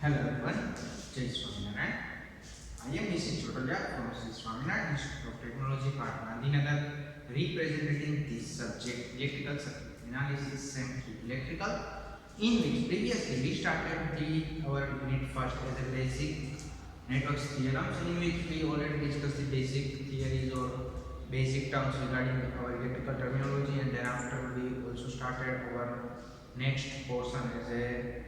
Hello everyone, Jai Swaminarayan. I am Mr. Chotalia from Sri Swaminarayan Institute of Technology, Park Gandhinagar, representing this subject, electrical circuit analysis, SEM electrical, in which previously we started our unit first as a basic networks theorems, in which we already discussed the basic theories or basic terms regarding our electrical terminology, and thereafter we also started our next portion as a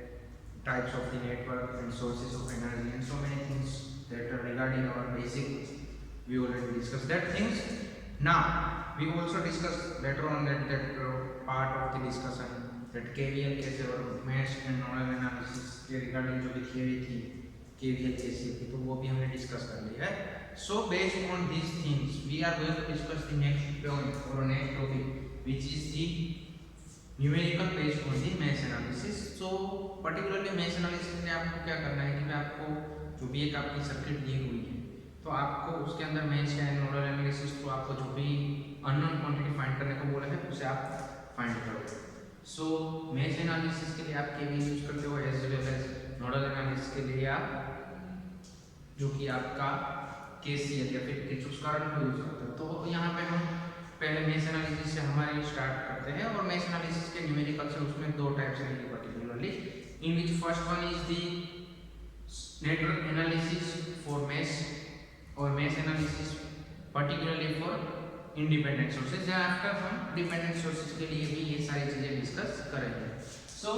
types of the network and sources of energy and so many things that are regarding our basic. We already discussed that things. Now we also discussed later on that part of the discussion that KVL कैसे और mesh and nodal analysis के regarding जो भी theory थी KVL कैसे थी तो वो भी हमने डिस्कस कर लिया है. So based on these things we are going to discuss the next point or next topic which is the numerical based on the mesh analysis. So particularly mesh analysis में आपको क्या करना है कि मैं आपको जो भी एक आपकी सर्किट दी हुई है तो आपको उसके अंदर मैश है नोडल एनालिसिस, तो आपको जो भी अननोन क्वांटिटी फाइंड करने को बोला है उसे आप फाइंड करोगे. सो मैश एनालिसिस के लिए आप केवीएल यूज करते हो as well as nodal analysis के लिए आप जो कि आपका केसीएल या फिर किरचॉफ्स करंट को यूज करते हो. तो यहाँ पे हम पहले मैश एनालिसिस से हमारे स्टार्ट करते हैं और मैश एनालिसिस के न्यूमेरिकल से उसमें दो टाइप्स रहेंगे particularly, in which first one is the network analysis for mesh और mesh analysis particularly for independent sources. After हम डिपेंडेंट सोर्सेज के लिए भी ये सारी चीजें डिस्कस करेंगे. सो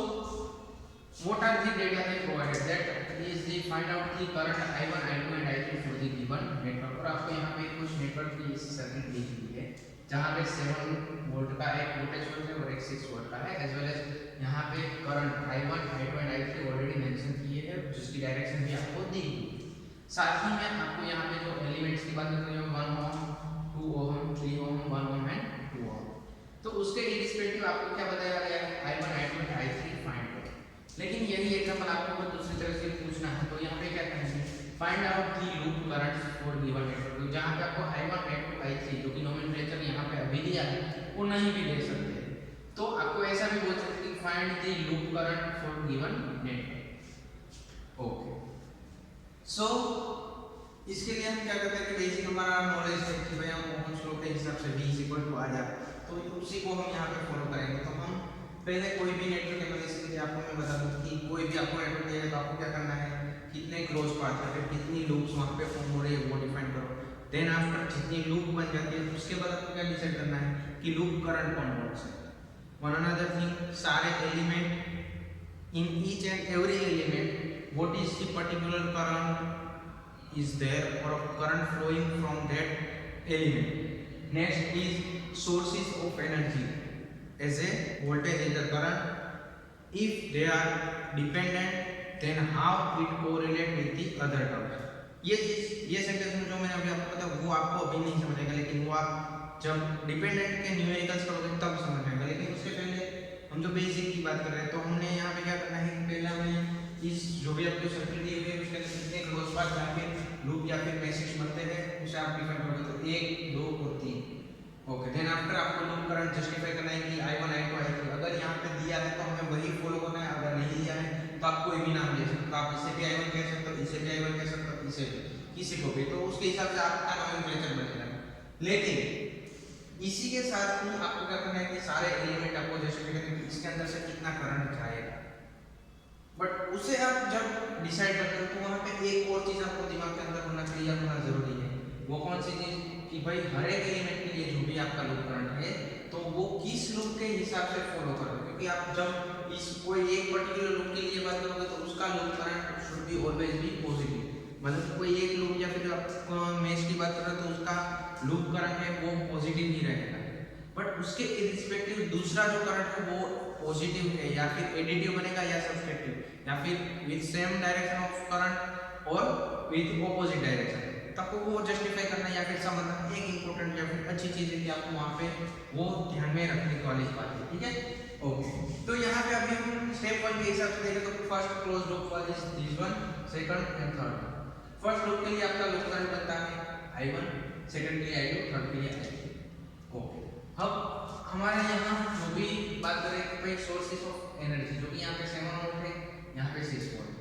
what are the data they provided? That is the find out the current I1, I2 and I3 for the given network. और आपको यहाँ पे कुछ नेटवर्क की ऐसी सर्किट दी हुई है जहाँ पे 7 वोल्ट का एक वोल्टेज सोर्स है और एक 6 वोल्ट का है, एज वेल एज यहाँ पे current I1, I2 and I3 already mention किए हैं जिसकी डायरेक्शन भी आपको दी हुई है. साथ ही में आपको यहाँ पे जो एलिमेंट्स की बात करते हैं 1 ओम, 2 ओम, 3 ओम, 1 ओम एंड 2 ओम, तो उसके इरिस्पेक्टिव आपको क्या बताया गया है I1, I2 and I3 find करो. लेकिन यही एग्जांपल आपको दूसरी तरह से पूछना है तो यहाँ पे क्या करेंगे find out the loop currents for given network. तो जहाँ पे आपको I1, I2, I3 जो कि नोमेनक्लेचर यहाँ पे अभी दिया है वो नहीं भी दे सकते, तो आपको ऐसा भी बोल सकते हैं find the loop current for given network. Okay, so इसके लिए हम क्या करते हैं कि बेसिक हमारा नॉलेज है कि भाई हम ओम्स लॉ के हिसाब से V = R, तो उसी को हम यहाँ पे फॉलो करेंगे. तो हम पहले कोई भी नेटवर्क एनालिसिस के लिए आपको मैं बता दूं कि कोई भी आपको नेटवर्क दिया तो आपको क्या करना है कितने क्रॉस पाथ है फिर कितनी लूप्स वहाँ पे फॉर्म हो रही है वो डिफाइन करो. देन आफ्टर जितनी लूप बन जाती है उसके बाद आपको क्या डिसाइड करना है कि लूप करंट कौन से. वन अनदर थिंग, सारे element in each and every element what is the particular current is there और current flowing from that element. Next is sources of energy as a voltage and the current. If they are dependent then how it correlate with the other terms. ये sentence में जो मैंने अभी आपको बताया वो आपको अभी नहीं समझ आएगा, लेकिन वो आप जब डिपेंडेंट के न्यूमेरिकल्स करोगे तब समझ आएगा. लेकिन उसके पहले हम जो बेसिक की बात कर रहे हैं तो हमने यहाँ पे क्या करना है पहले हमें इस जो भी आपको सर्किट दी हुई है उसके अंदर कितने क्रॉस पाथ या फिर लूप या फिर मैसेज बनते हैं उसे आप डिफाइन करोगे. तो 1, 2 और 3. ओके, देन आफ्टर आपको लूप करंट जस्टिफाई करना है कि I1, I2, I3 अगर यहाँ पे दिया है तो हमें वही फॉलो करना है, अगर नहीं दिया है तो आप कोई भी नाम ले सकते हो. आप इसे भी I1 कह सकते हो, इसे भी I1 कह सकते हो, इसे किसी को भी, तो उसके हिसाब से आपका नोमेनक्लेचर बनेगा. लेकिन इसी के साथ ही आपको क्या करना है कि सारे एलिमेंट आपको जस्टिफाई करना है कि इसके अंदर से कितना करंट जाएगा. बट उसे आप जब डिसाइड करते हो तो वहाँ पे एक और चीज आपको दिमाग के अंदर होना चाहिए, होना जरूरी है. वो कौन सी चीज कि भाई हर एक एलिमेंट के लिए जो भी आपका लूप करंट है तो वो किस लूप के हिसाब से फॉलो करोगे, क्योंकि आप जब इस कोई एक पर्टिकुलर लूप के लिए बात करोगे तो उसका loop current should be always be positive. मतलब कोई एक लूप या फिर आप मैच की बात कर रहे हो तो उसका लूप करंट है वो पॉजिटिव ही रहेगा. बट उसके इरिस्पेक्टिव दूसरा जो करंट है वो पॉजिटिव है या फिर एडिटिव बनेगा या सब्सट्रैक्टिव या फिर with same direction of current और विद ऑपोजिट डायरेक्शन, तब वो जस्टिफाई करना या फिर समझना एक इंपॉर्टेंट या फिर अच्छी चीज है कि आपको वहाँ पे वो ध्यान में रखने वाली बात है. ठीक है, ओके. तो यहाँ पे अभी हम स्टेप 1 के हिसाब से देखें तो first close loop was this one, second and third. First loop के लिए आपका लूप करंट बनता है I1, सेकंड के लिए I2, थर्ड के लिए I3. ओके, अब हमारे यहाँ जो भी बात करें कि भाई सोर्सेस ऑफ एनर्जी जो कि यहाँ पे 7 वोल्ट है, यहाँ पे 6 वोल्ट.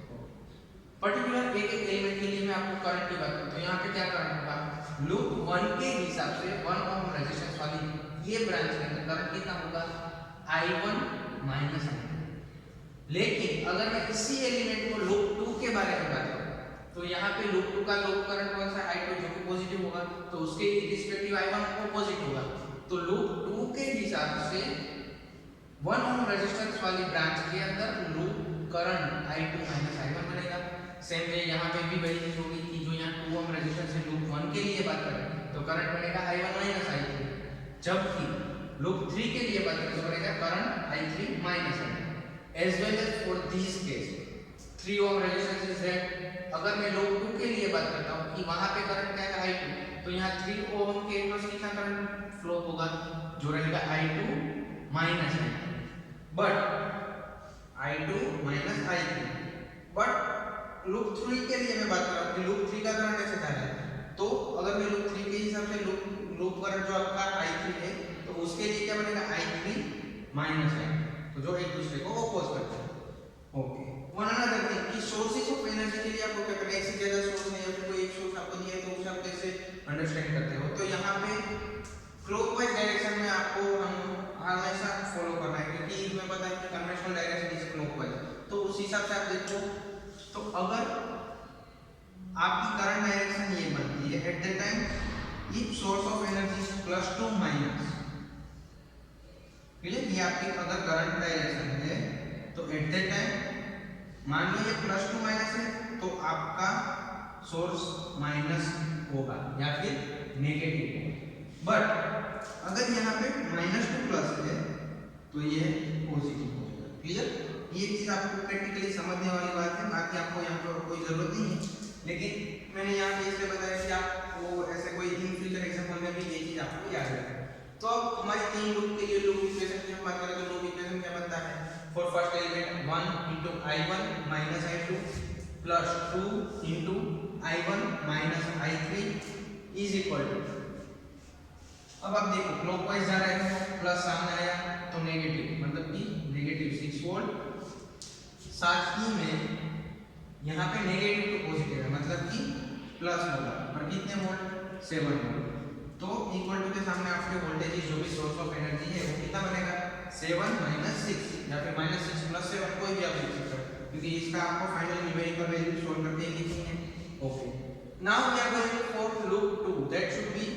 पर्टिकुलर एक एक एलिमेंट के लिए मैं आपको करंट की बात करूं तो यहाँ पे क्या करंट होगा, लूप 1 के हिसाब से 1 ओम रेजिस्टेंस वाली ये ब्रांच के अंदर करंट कितना होगा, I1 माइनस I2। लेकिन अगर मैं इसी एलिमेंट को लूप 2 के बारे में बात करूं तो यहाँ पे लूप 2 का लूप करंट कौन सा, I2 जो कि पॉजिटिव होगा, तो उसके रिस्पेक्टिव I1 अपोजिट होगा। तो लूप 2 के हिसाब से 1 ओम रेजिस्टेंस वाली ब्रांच के अंदर loop current I2 minus I1 बनेगा। सेम वे यहाँ पे भी वही चीज होगी कि जो यहाँ 2 ओम रेजिस्टेंस है लूप 1 के लिए बात करें तो करंट बनेगा I1 माइनस I3, जबकि लूप 3 के लिए बात करें तो बनेगा current I3 minus I2। as well as for this case 3 ohm resistance is there। अगर मैं लूप 2 के लिए बात करता हूँ कि वहां पे करंट क्या है I2, तो यहाँ 3 ohm के अक्रॉस कितना करंट फ्लो होगा, जो रहेगा I2 minus I3, but I2 minus I3। But loop 3 के लिए मैं बात कर रहा हूँ कि लूप 3 का करंट ऐसे था, तो अगर मैं लूप 3 के हिसाब से लूप करंट जो आपका I3 है तो उसके लिए क्या बनेगा, I3 माइनस I2, तो जो एक दूसरे को अपोज करते हैं। ओके, वन अनदर थिंग कि सोर्सेस ऑफ एनर्जी के लिए आपको क्या करना है, एक से ज्यादा सोर्स है या फिर कोई एक सोर्स आपको दिया है तो उसे आप कैसे अंडरस्टैंड करते हो, तो यहाँ पे क्लॉकवाइज डायरेक्शन में आपको हम हमेशा फॉलो करना है, क्योंकि हमें पता है कि कन्वेंशनल डायरेक्शन इज क्लॉकवाइज, तो उस हिसाब से आप देखो। तो अगर आपकी करंट डायरेक्शन ये बनती है at the time if source of energy is plus two minus, ये आपकी अगर करंट डायरेक्शन है तो एट द टाइम मान लो ये प्लस टू माइनस है तो आपका सोर्स माइनस होगा या फिर नेगेटिव होगा, बट अगर यहाँ पे माइनस टू प्लस है तो ये पॉजिटिव होगा। क्लियर, ये चीज आपको प्रैक्टिकली समझने वाली बात है, बाकी आपको यहाँ पर कोई जरूरत नहीं है, लेकिन मैंने यहाँ पे इसलिए बताया कि आपको ऐसे कोई इन फ्यूचर एग्जाम्पल में भी ये चीज आपको याद रखना है। तो अब हमारे तीन लूप के लिए लूप इक्वेशन की हम बात करें तो लूप इक्वेशन क्या बनता है, for first element 1 into I1 minus I2 plus 2 into I1 minus I3 is equal to, अब आप देखो क्लॉकवाइज जा रहा है, प्लस सामने आया तो नेगेटिव, मतलब कि नेगेटिव 6 वोल्ट, साथ ही में यहाँ पे नेगेटिव टू पॉजिटिव है मतलब कि प्लस होगा, और कितने वोल्ट 7 वोल्ट, तो इक्वल टू के सामने आपके वोल्टेज जो भी सोर्स ऑफ एनर्जी है वो कितना बनेगा, 7 माइनस 6 या फिर माइनस 6 प्लस 7 कोई भी आप लिख सकते हो, क्योंकि इसका आपको फाइनल न्यूमेरिकल वैल्यू सॉल्व करके ही लिखनी है। Okay, now we are going for loop 2, that should be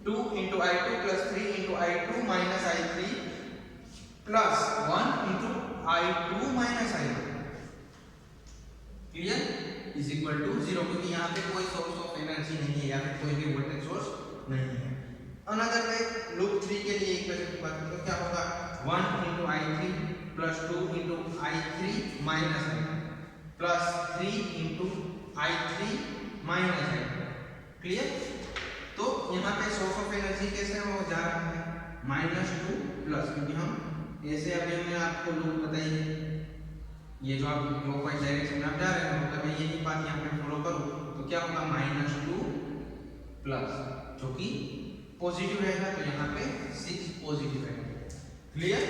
2 into I2 plus 3 into I2 minus I3 plus 1 into I2 minus I1, clear, is equal to 0, क्योंकि यहाँ पे कोई सोर्स ऑफ एनर्जी नहीं है या फिर कोई भी वोल्टेज सोर्स नहीं है। अनदर वे लूप 3 के लिए इक्वेशन की बात करें तो क्या होगा, 1 into I3 plus 2 into I3 minus I2 plus 3 into I3 minus I2, clear. तो यहाँ पे सोर्स ऑफ एनर्जी कैसे हो जा रहा है, -2 प्लस, क्योंकि हम ऐसे अभी हमने आपको लूप बताई है, ये जो आप क्लॉकवाइज डायरेक्शन में आप जा रहे हो, अगर मैं यही बात यहाँ पे फॉलो करूँ तो क्या होगा, -2 प्लस, जो कि पॉजिटिव रहेगा तो यहाँ पे 6 पॉजिटिव रहेगा, क्लियर।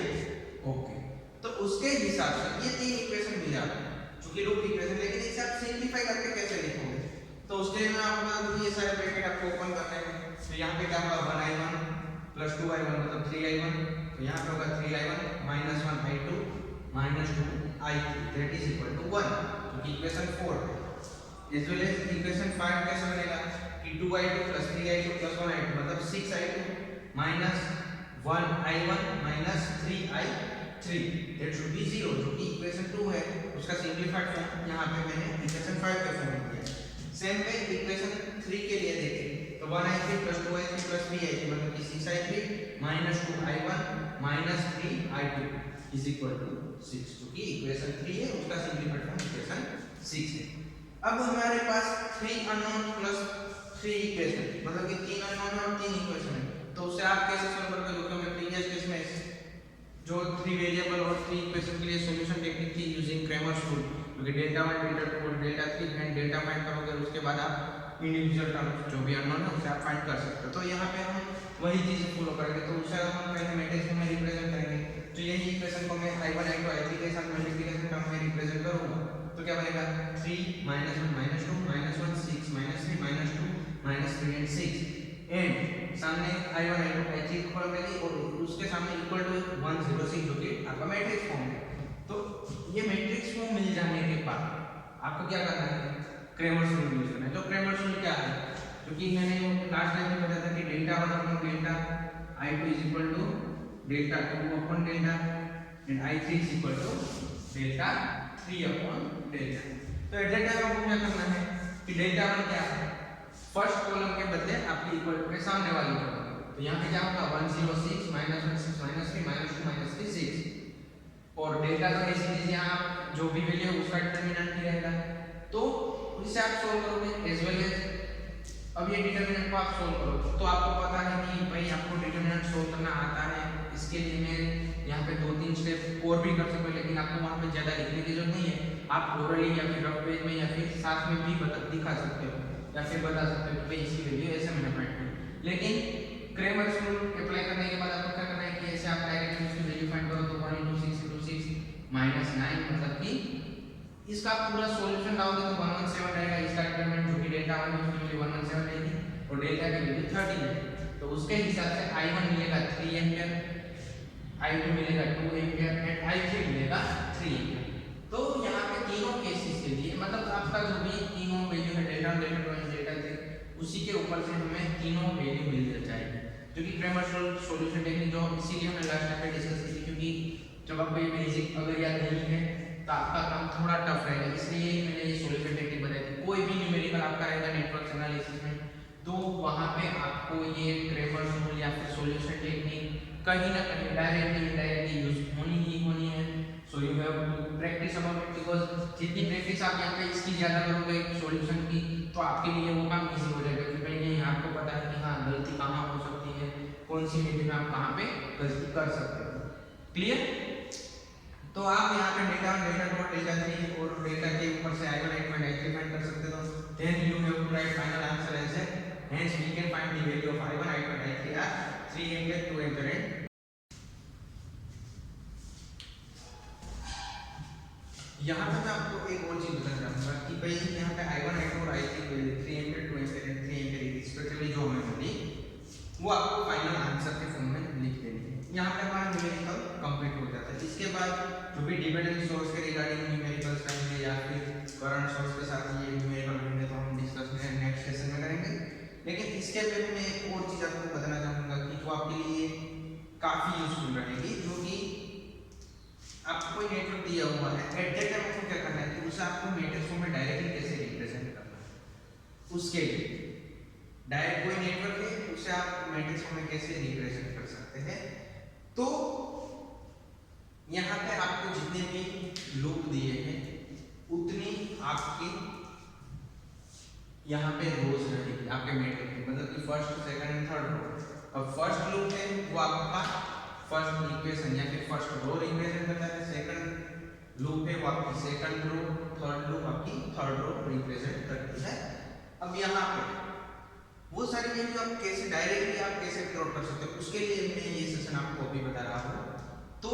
ओके, तो उसके हिसाब से ये तीन इक्वेशन मिल जाएगा क्योंकि लूप इक्वेशन, लेकिन इसे आप सिंपलीफाई करके कैसे लिखोगे, तो उसके लिए मैं आपको बता दूं ये सारे ब्रैकेट आपको ओपन करने हैं, तो यहाँ पे क्या होगा 1I1 प्लस 2I1 मतलब 3I1, तो यहाँ पे होगा 3I1 minus 1I2 minus 2I3 that is equal to 1, क्योंकि इक्वेशन 4 है। इस वेल एज इक्वेशन 5 कैसे बनेगा कि 2I2 plus 3I2 plus 1I2 मतलब 6I2 minus 1I1 minus 3I3 that should B 0, जो कि इक्वेशन 2 है उसका सिंपलीफाइड फॉर्म यहाँ पे मैंने इक्वेशन 5 के फॉर्म में दिया। सेम वे इक्वेशन 3 के लिए देखें तो 1I3 plus 2I3 plus 3I3 मतलब कि 6I3 minus 2I1 minus 3I2 is equal to 6, क्योंकि इक्वेशन 3 है उसका सिंपलीफाइड फॉर्म इक्वेशन 6 है। अब हमारे पास 3 अननोन प्लस 3 इक्वेशन, मतलब कि 3 अननोन और 3 इक्वेशन है, तो उसे आप कैसे सॉल्व करते हो, क्योंकि प्रीवियस केस में जो 3 वेरिएबल और 3 इक्वेशन के लिए सॉल्यूशन टेक्निक थी यूजिंग क्रैमर्स रूल, क्योंकि डेल्टा 1 डेल्टा 2 और डेल्टा 3 एंड डेल्टा फाइंड करोगे उसके बाद आप इंडिविजुअल टर्म्स जो भी अननोन है उसे आप फाइंड कर सकते हो। तो यहाँ पे हम वही चीज फॉलो करेंगे, तो उसे हम पहले मैट्रिक्स में रिप्रेजेंट करेंगे, तो यही इक्वेशन को मैं I1 I2 I3 के साथ मल्टीप्लिकेशन टर्म में रिप्रेजेंट करूंगा, तो तो क्या बनेगा 3 -1 -2 -1 6 -3 -2 -3 एंड 6 एंड सामने i1 i2 i3 कॉलम रहेगी और उसके सामने इक्वल टू 1 0 6 जो कि आपका मैट्रिक्स फॉर्म है। तो ये मैट्रिक्स फॉर्म मिल जाने के बाद आपको क्या करना है, क्रेमर्स रूल यूज करना है। तो क्रेमर्स रूल क्या है, क्योंकि मैंने लास्ट टाइम में बताया था कि delta 1 upon delta i2 is equal to delta 2 upon delta and i3 is equal to delta 3 upon delta. तो एट दैट टाइम आपको क्या करना है कि डेल्टा 1 क्या है, फर्स्ट कॉलम के बदले आपकी इक्वल टू के सामने वाली कॉलम, तो यहाँ पे क्या होगा 1 0 6 -1 6 -3 -2 -3 6 और डेल्टा तो ऐसी चीज यहाँ जो भी वैल्यू है उसका डिटरमिनेंट ही रहेगा। तो इससे आप सोल्व करोगे एज वेल एज अब ये डिटरमिनेंट को आप सोल्व करो तो आपको पता है कि भाई आपको डिटरमिनेंट सोल्व करना आता है। इसके लिए मैं यहाँ पे 2-3 स्टेप और भी कर सकता हूँ, लेकिन आपको वहाँ पे ज़्यादा लिखने की जरूरत नहीं है। आप ओरली या फिर रफ पेज में या फिर साथ में भी दिखा सकते हो या फिर बता सकते हो कि भाई इसकी वैल्यू ऐसे मैंने फाइंड की। लेकिन क्रेमर्स रूल अप्लाई करने के बाद आपको क्या करना है कि ऐसे आप डायरेक्टली उसकी वैल्यू फाइंड करो तो 1 × 6 × 6 -9 मतलब कि इसका पूरा सॉल्यूशन डालोगे तो 117 आएगा। इसका डिटरमिनेंट जो कि डेल्टा 1 है उसकी वैल्यू 117 रहेगी और डेल्टा की वैल्यू 30 है। तो उसके हिसाब से i1 मिलेगा 3 एम्पीयर, i2 मिलेगा 2 एम्पीयर एंड i3 मिलेगा 3 एम्पीयर। तो यहाँ पे तीनों केसेस के लिए मतलब आपका जो भी तीनों वैल्यू है डेल्टा 1 डेल्टा 2 एंड डेल्टा 3 उसी के ऊपर से हमें तीनों वैल्यू मिल जाएगी, जो कि क्रेमर्स रूल सॉल्यूशन टेक्निक जो इसीलिए हमने लास्ट टाइम पे डिस्कस की थी, क्योंकि जब आपको ये बेसिक अगर याद नहीं है तो आपका काम थोड़ा टफ रहेगा, इसलिए मैंने ये सॉल्यूशन टेक्निक बताई थी। कोई भी न्यूमेरिकल आपका रहेगा नेटवर्क एनालिसिस में तो वहाँ पे आपको ये क्रेमर्स रूल या फिर सॉल्यूशन टेक्निक कहीं ना कहीं डायरेक्टली इनडायरेक्टली यूज होनी ही होनी है। So you have to practice about it, because जितनी प्रैक्टिस आप यहाँ पे इसकी ज़्यादा करोगे सॉल्यूशन की तो आपके लिए वो काम इजी हो जाएगा कि भाई नहीं आपको पता है कि हाँ गलती कहाँ हो सकती है, कौन सी वैल्यू में आप कहाँ पे गलती कर सकते हो। क्लियर? तो आप यहाँ पे डेल्टा 1 डेल्टा 2 डेल्टा 3 और डेल्टा के ऊपर से i1 i2 and i3 find कर सकते हो। Then you have to write final answer as hence we can find the value of i1 i2 and i3 are 3 ampere 2 ampere and यहाँ पे मैं आपको एक और चीज बताना चाहूंगा कि भाई यहाँ पे i1 i2 और i3 की value 3 ampere 2 ampere and 3 ampere respectively जो हमें मिली वो आपको फाइनल आंसर के फॉर्म में लिख देनी है। यहाँ पे हमारा न्यूमेरिकल कंप्लीट हो जाता है। इसके बाद जो भी डिपेंडेंट सोर्स के रिगार्डिंग न्यूमेरिकल्स करेंगे या फिर करंट सोर्स के साथ ये न्यूमेरिकल करेंगे तो हम डिस्कस नेक्स्ट सेशन में करेंगे। लेकिन इसके पहले मैं एक और चीज आपको बताना चाहूंगा कि जो आपके लिए काफी यूजफुल रहेगी, जो कि आपको कोई नेटवर्क दिया हुआ है एट दैट टाइम आपको क्या करना है कि उसे आपको मैट्रिक्स फॉर्म में डायरेक्टली कैसे रिप्रेजेंट करना है। उसके लिए डायरेक्ट कोई नेटवर्क है उसे आप मैट्रिक्स फॉर्म में कैसे रिप्रेजेंट कर सकते हैं। तो यहाँ पे आपको जितने भी लूप दिए हैं उतनी आपकी यहाँ पे रोज रहेगी आपके मैट्रिक्स में, मतलब कि first second and third row. अब फर्स्ट लूप है वो आपका फर्स्ट इक्वेशन या फिर फर्स्ट रो रिप्रेजेंट करता है, सेकंड लूप है वो आपकी सेकंड रो, थर्ड लूप आपकी थर्ड रो रिप्रेजेंट करती है। अब यहाँ पे वो सारी वैल्यू आप कैसे डायरेक्टली आप कैसे प्लॉट कर सकते हो उसके लिए मैं ये सेशन आपको अभी बता रहा हूँ। तो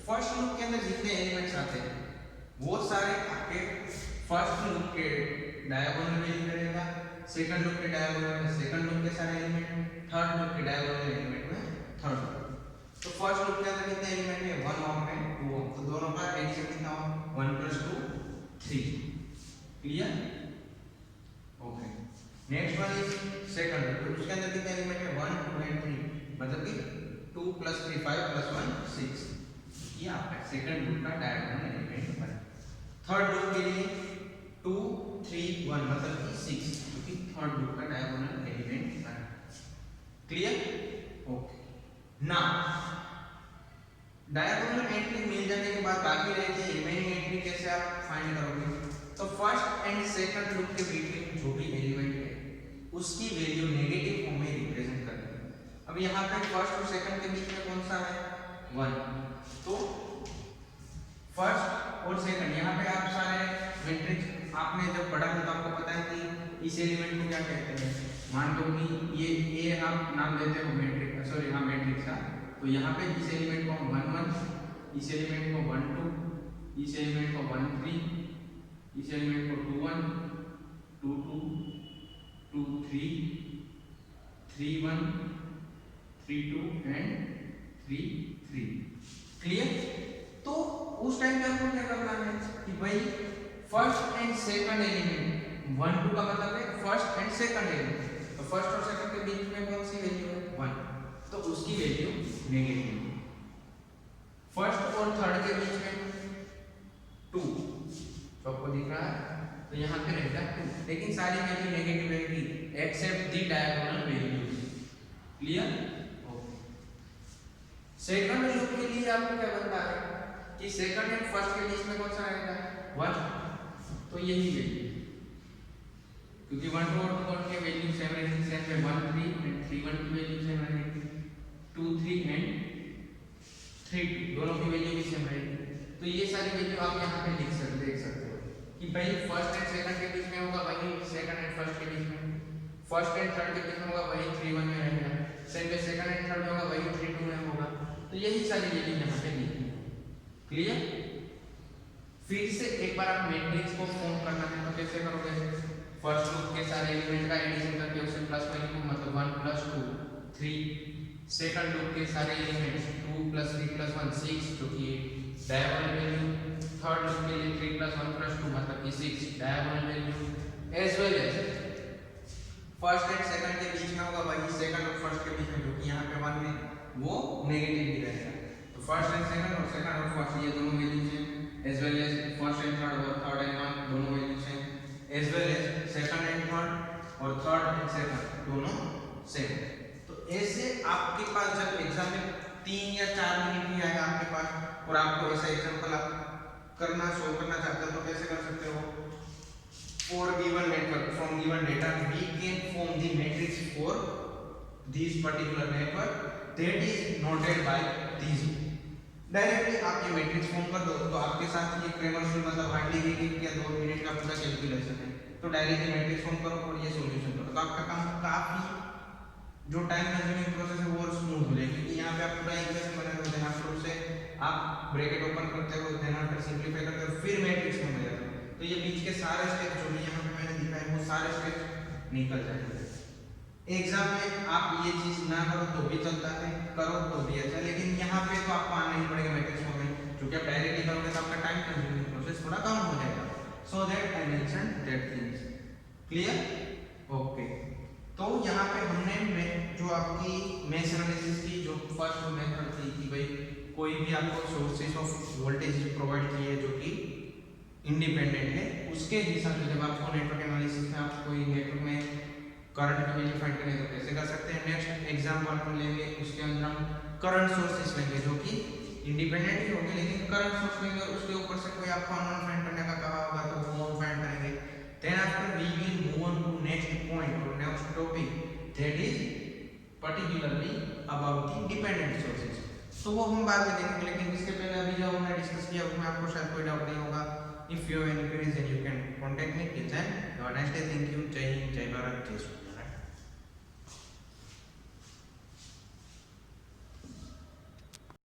फर्स्ट लूप के अंदर जितने एलिमेंट्स आते हैं वो सारे आपके फर्स्ट लूप के डायगोनल वैल्यू करेगा, सेकंड लूप के डायगोनल में सेकंड लूप के सारे एलिमेंट, थर्ड लूप के डायगोनल एलिमेंट में थर्ड लूप। तो फर्स्ट लूप के अंदर कितने एलिमेंट है 1 ओम है 2 ओम, तो दोनों का एडिशन कितना होगा 1 + 2 3। Clear? Okay. Next one is second loop, तो उसके अंदर कितने एलिमेंट है 1 2 एंड 3, मतलब कि 2 + 3 5 + 1 6। ये आपका सेकंड लूप का डायगोनल एलिमेंट बना। थर्ड लूप के लिए 2 3 1 मतलब कि 6, क्योंकि थर्ड लूप का डायगोनल एलिमेंट बना। क्लियर? ओके। ना डायगोनल एंट्री मिल जाने के बाद बाकी रहती है रिमेनिंग एंट्री कैसे आप फाइंड करोगे। तो फर्स्ट एंड सेकंड लूप के बीच में जो भी एलिमेंट है उसकी वैल्यू नेगेटिव फॉर्म में रिप्रेजेंट करनी है। अब यहाँ पे फर्स्ट और सेकंड के बीच में कौन सा है 1, तो फर्स्ट और सेकंड यहाँ पे आप सारे मैट्रिक्स आपने जब पढ़ा है तो आपको पता है कि इस एलिमेंट को क्या कहते हैं। मान लो कि ये आप नाम देते हो मैट्रिक्स, सॉरी हाँ मैट्रिक्स का, तो यहाँ पे इस एलिमेंट को हम 1 1, इस एलिमेंट को 1 2, इस एलिमेंट को 1 3, इस एलिमेंट को 2 1 2 2 2 3 3 1 3 2 एंड 3 3। क्लियर? तो उस टाइम पे आपको क्या करना है कि भाई फर्स्ट एंड सेकंड एलिमेंट 1 2 का मतलब है फर्स्ट एंड सेकंड एलिमेंट, तो फर्स्ट और सेकंड के बीच में कौन सी वैल्यू है 1, तो उसकी वैल्यू नेगेटिव। फर्स्ट और थर्ड के बीच में 2, तो आपको दिख रहा है, तो यहाँ पे रहेगा 2, लेकिन सारी वैल्यू नेगेटिव रहेगी except the diagonal values. Clear? Second loop के लिए आपको क्या बनता है कि सेकंड एंड फर्स्ट के बीच में कौन सा रहेगा 1, तो यही वैल्यू, क्योंकि 1 2 और 2 1 के वैल्यू सेम रहेंगे, सेम में 1 3 एंड 3 1 की वैल्यू सेम रहेगी, 2 3 एंड 3 2 दोनों की वैल्यू भी सेम रहेगी। तो ये सारी वैल्यू आप यहाँ पे देख सकते हो कि भाई फर्स्ट एंड सेकंड के बीच में होगा वही सेकंड एंड फर्स्ट के बीच में, फर्स्ट एंड थर्ड के बीच में होगा वही 3 1 में रहेगा, सेम में सेकंड एंड थर्ड में होगा वही 3 2 में होगा, तो यही सारी वैल्यू यहाँ पे लिखी है। क्लियर? फिर से एक बार आप मैट्रिक्स को फॉर्म करना है तो कैसे करोगे, फर्स्ट लूप के सारे एलिमेंट का एडिशन करके उसे प्लस में लिखो, मतलब 1 + 2 3, सेकंड लूप के सारे एलिमेंट्स 2 + 3 + 1 6 जो कि डायगोनल वैल्यू, थर्ड लूप के लिए 3 + 1 + 2 मतलब कि 6 diagonal value, as well as first and second के बीच में होगा वही सेकंड और फर्स्ट के बीच में, जो कि यहाँ पे 1 में वो नेगेटिव ही रहेगा, तो फर्स्ट एंड सेकंड और सेकंड और फर्स्ट ये दोनों वैल्यूज हैं, as well as first and third और थर्ड एंड 1 दोनों वैल्यूज हैं, as well as second and third और थर्ड एंड सेकंड दोनों सेम। तो ऐसे आपके पास जब एग्जाम में 3 या 4 मिनट ही आएगा आपके पास और आपको ऐसा एग्जांपल आप सोल्व करना चाहते हो, तो कैसे कर सकते हो, for given network from given data we can form the matrix for this particular network that is noted by these। Directly आप ये मैट्रिक्स फॉर्म कर दो तो आपके साथ ये क्रैमर्स रूल मतलब हार्डली 1 या 2 मिनट का पूरा कैलकुलेशन है, तो डायरेक्टली मैट्रिक्स फॉर्म करो और ये सॉल्यूशन करो, तो आपका काम काफी जो टाइम कंज्यूमिंग प्रोसेस है वो और स्मूथ हो जाएगा, क्योंकि यहाँ पे आप पूरा इक्वेशन बना रहे हो, देन आफ्टर से आप ब्रैकेट ओपन करते हो, देन आफ्टर सिंपलीफाई करते हो, फिर मैट्रिक्स में हो जाता है, तो ये बीच के सारे स्टेप जो भी यहाँ पे मैंने दिखाए वो सारे स्टेप निकल जाएंगे। एग्जाम में आप ये चीज ना करो तो भी चलता है, करो तो भी अच्छा, लेकिन यहाँ पे तो आपको आना ही पड़ेगा मैट्रिक्स फॉर्म में, क्योंकि आप डायरेक्टली करोगे तो आपका टाइम कंज्यूमिंग प्रोसेस थोड़ा कम हो जाएगा। So that I mention that things. Clear? Okay, तो यहाँ पे हमने जो आपकी मेश एनालिसिस की जो फर्स्ट मेथड थी कि भाई कोई भी आपको सोर्सेस ऑफ वोल्टेज प्रोवाइड किए जो कि इंडिपेंडेंट है, उसके हिसाब से जब आपको नेटवर्क एनालिसिस में आप कोई नेटवर्क में करंट की वैल्यू फाइंड करनी है तो कैसे कर सकते हैं। नेक्स्ट एग्जांपल हम लेंगे, उसके अंदर हम करंट सोर्सेस लेंगे जो कि इंडिपेंडेंट ही होंगे, लेकिन करंट सोर्स लेंगे और उसके ऊपर से कोई आपको अननोन फाइंड करने का कहा होगा तो वो फाइंड करेंगे। Then after we will move on to next point और next topic that is particularly about the dependent sources, तो वो हम बाद में देखेंगे, लेकिन इसके पहले अभी जो हमने डिस्कस किया उसमें आपको शायद कोई डाउट नहीं होगा। If you have any queries then you can contact me. Till then, have a nice day. Thank you. Jai Hind, Jai Bharat, Jai Sri.